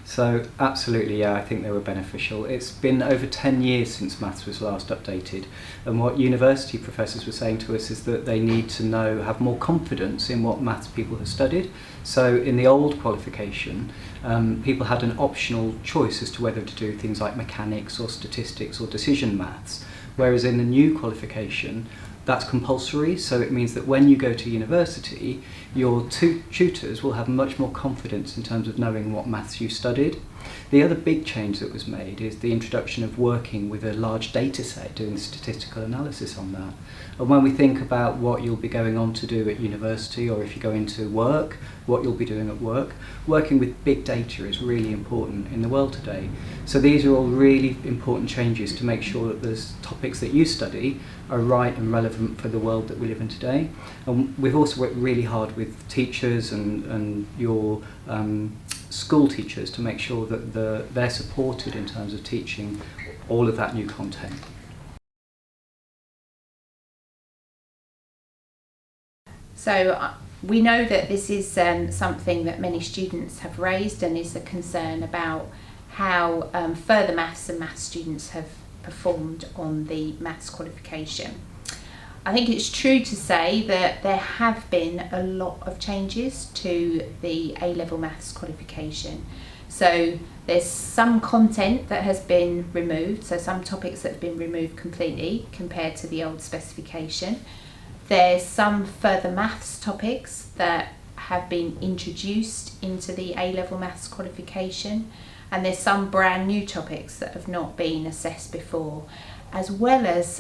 So absolutely, yeah, I think they were beneficial. It's been over 10 years since maths was last updated, and what university professors were saying to us is that they need to have more confidence in what maths people have studied. So in the old qualification, people had an optional choice as to whether to do things like mechanics or statistics or decision maths, whereas in the new qualification, that's compulsory, so it means that when you go to university, your tutors will have much more confidence in terms of knowing what maths you studied. The other big change that was made is the introduction of working with a large data set, doing statistical analysis on that. And when we think about what you'll be going on to do at university, or if you go into work, what you'll be doing at work, working with big data is really important in the world today. So these are all really important changes to make sure that the topics that you study are right and relevant for the world that we live in today. And we've also worked really hard with teachers and your school teachers to make sure that they're supported in terms of teaching all of that new content. So we know that this is something that many students have raised and is a concern about how further maths and maths students have performed on the maths qualification. I think it's true to say that there have been a lot of changes to the A-level maths qualification. So there's some content that has been removed, so some topics that have been removed completely compared to the old specification. There's some further maths topics that have been introduced into the A-level maths qualification, and there's some brand new topics that have not been assessed before, as well as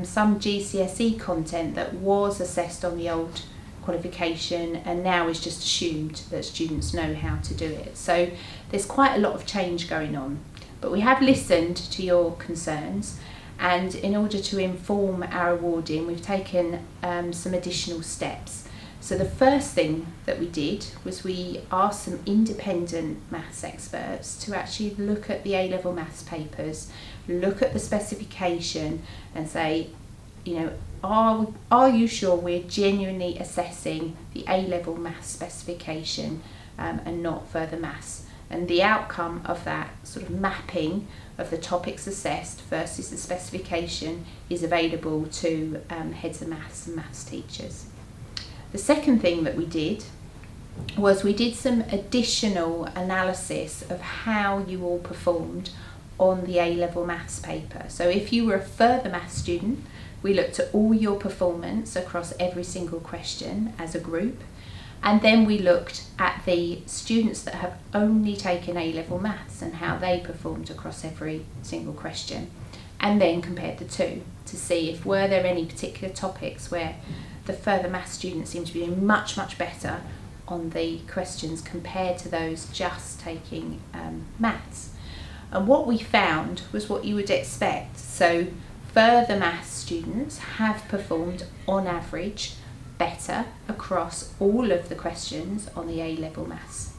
some GCSE content that was assessed on the old qualification and now is just assumed that students know how to do it. So there's quite a lot of change going on, but we have listened to your concerns, and in order to inform our awarding, we've taken some additional steps. So the first thing that we did was we asked some independent maths experts to actually look at the A-level maths papers, look at the specification and say, you know, are you sure we're genuinely assessing the A-level maths specification and not further maths? And the outcome of that sort of mapping of the topics assessed versus the specification is available to heads of maths and maths teachers. The second thing that we did was we did some additional analysis of how you all performed on the A-level maths paper. So if you were a further maths student, we looked at all your performance across every single question as a group, and then we looked at the students that have only taken A-level maths and how they performed across every single question, and then compared the two to see if were there any particular topics where the further maths students seem to be doing much better on the questions compared to those just taking maths. And what we found was what you would expect. So further maths students have performed on average better across all of the questions on the A-level maths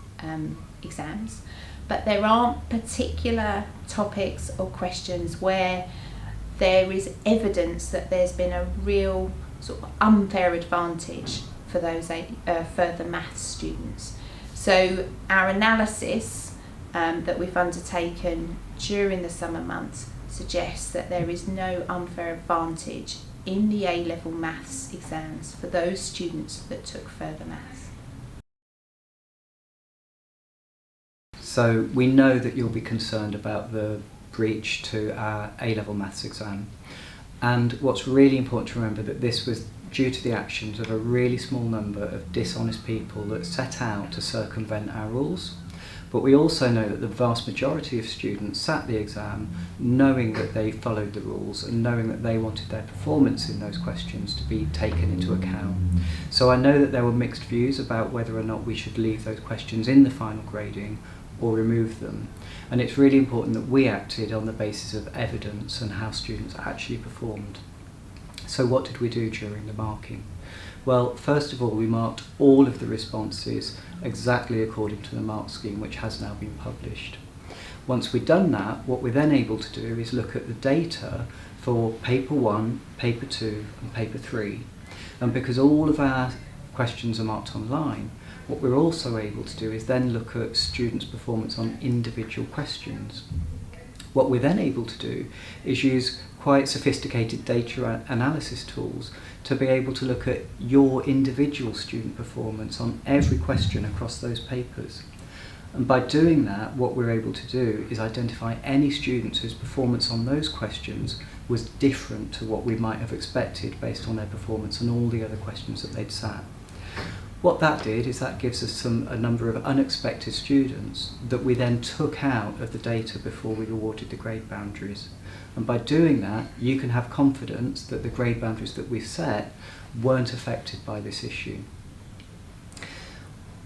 exams, but there aren't particular topics or questions where there is evidence that there's been a real sort of unfair advantage for those further maths students. So our analysis that we've undertaken during the summer months suggests that there is no unfair advantage in the A-level maths exams for those students that took further maths. So we know that you'll be concerned about the breach to our A-level maths exam. And what's really important to remember that this was due to the actions of a really small number of dishonest people that set out to circumvent our rules. But we also know that the vast majority of students sat the exam knowing that they followed the rules and knowing that they wanted their performance in those questions to be taken into account. So I know that there were mixed views about whether or not we should leave those questions in the final grading or remove them. And it's really important that we acted on the basis of evidence and how students actually performed. So what did we do during the marking? Well, first of all, we marked all of the responses exactly according to the mark scheme, which has now been published. Once we've done that, what we're then able to do is look at the data for paper 1, paper 2 and paper 3. And because all of our questions are marked online, What we're also able to do is then look at students' performance on individual questions. What we're then able to do is use quite sophisticated data analysis tools to be able to look at your individual student performance on every question across those papers. And by doing that, what we're able to do is identify any students whose performance on those questions was different to what we might have expected based on their performance on all the other questions that they'd sat. What that did is that gives us a number of unexpected students that we then took out of the data before we awarded the grade boundaries. And by doing that, you can have confidence that the grade boundaries that we've set weren't affected by this issue.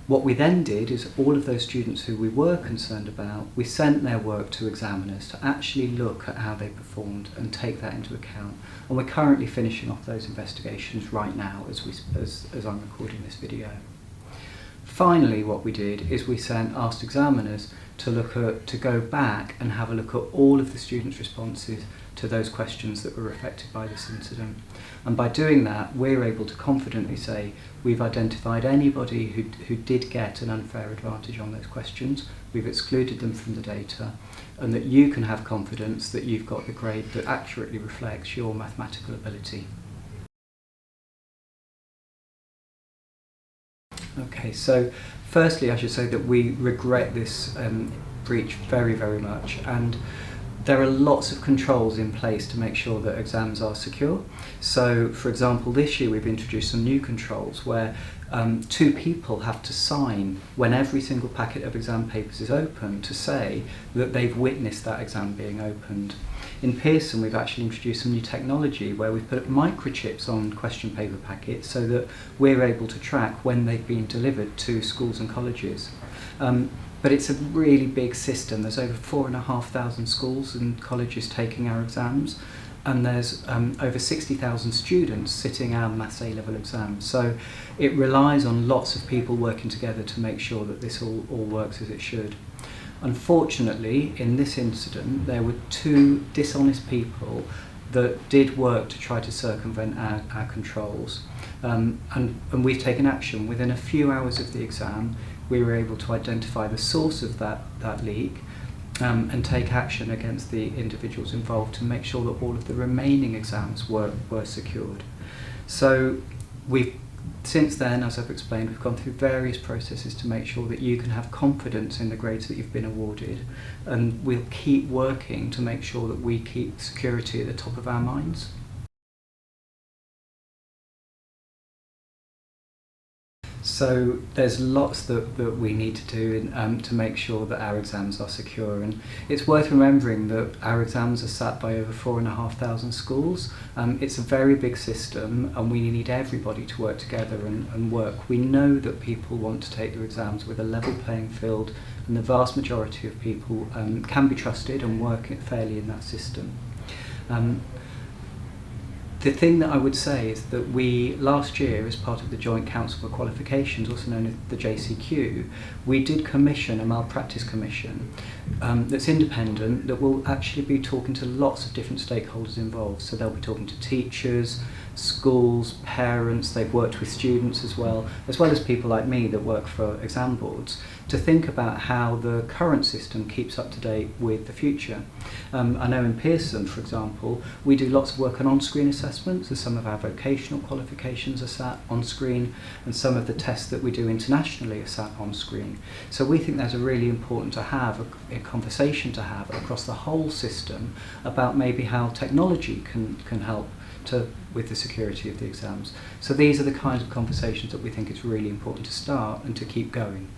What we then did is all of those students who we were concerned about, we sent their work to examiners to actually look at how they performed and take that into account. And we're currently finishing off those investigations right now as I'm recording this video. Finally, what we did is we asked examiners to go back and have a look at all of the students' responses to those questions that were affected by this incident. And by doing that, we're able to confidently say we've identified anybody who did get an unfair advantage on those questions, we've excluded them from the data, and that you can have confidence that you've got the grade that accurately reflects your mathematical ability. Okay, so firstly I should say that we regret this breach very, very much, and there are lots of controls in place to make sure that exams are secure. So, for example, this year we've introduced some new controls where 2 people have to sign when every single packet of exam papers is open to say that they've witnessed that exam being opened. In Pearson, we've actually introduced some new technology where we've put microchips on question paper packets so that we're able to track when they've been delivered to schools and colleges. But it's a really big system. There's over 4,500 schools and colleges taking our exams, and there's over 60,000 students sitting our Maths A-level exams. So it relies on lots of people working together to make sure that this all works as it should. Unfortunately, in this incident, there were 2 dishonest people that did work to try to circumvent our controls. And we've taken action. Within a few hours of the exam, we were able to identify the source of that leak and take action against the individuals involved to make sure that all of the remaining exams were secured. So since then, as I've explained, we've gone through various processes to make sure that you can have confidence in the grades that you've been awarded, and we'll keep working to make sure that we keep security at the top of our minds. So there's lots that we need to do to make sure that our exams are secure, and it's worth remembering that our exams are sat by over 4,500 schools. It's a very big system, and we need everybody to work together and work. We know that people want to take their exams with a level playing field, and the vast majority of people can be trusted and work fairly in that system. The thing that I would say is that we, last year, as part of the Joint Council for Qualifications, also known as the JCQ, we did commission a malpractice commission that's independent, that will actually be talking to lots of different stakeholders involved. So they'll be talking to teachers, schools, parents, they've worked with students as well as people like me that work for exam boards, to think about how the current system keeps up to date with the future. I know in Pearson, for example, we do lots of work on on-screen assessments, as some of our vocational qualifications are sat on-screen, and some of the tests that we do internationally are sat on-screen. So we think that's really important to have a conversation to have across the whole system about maybe how technology can help with the security of the exams. So these are the kinds of conversations that we think it's really important to start and to keep going.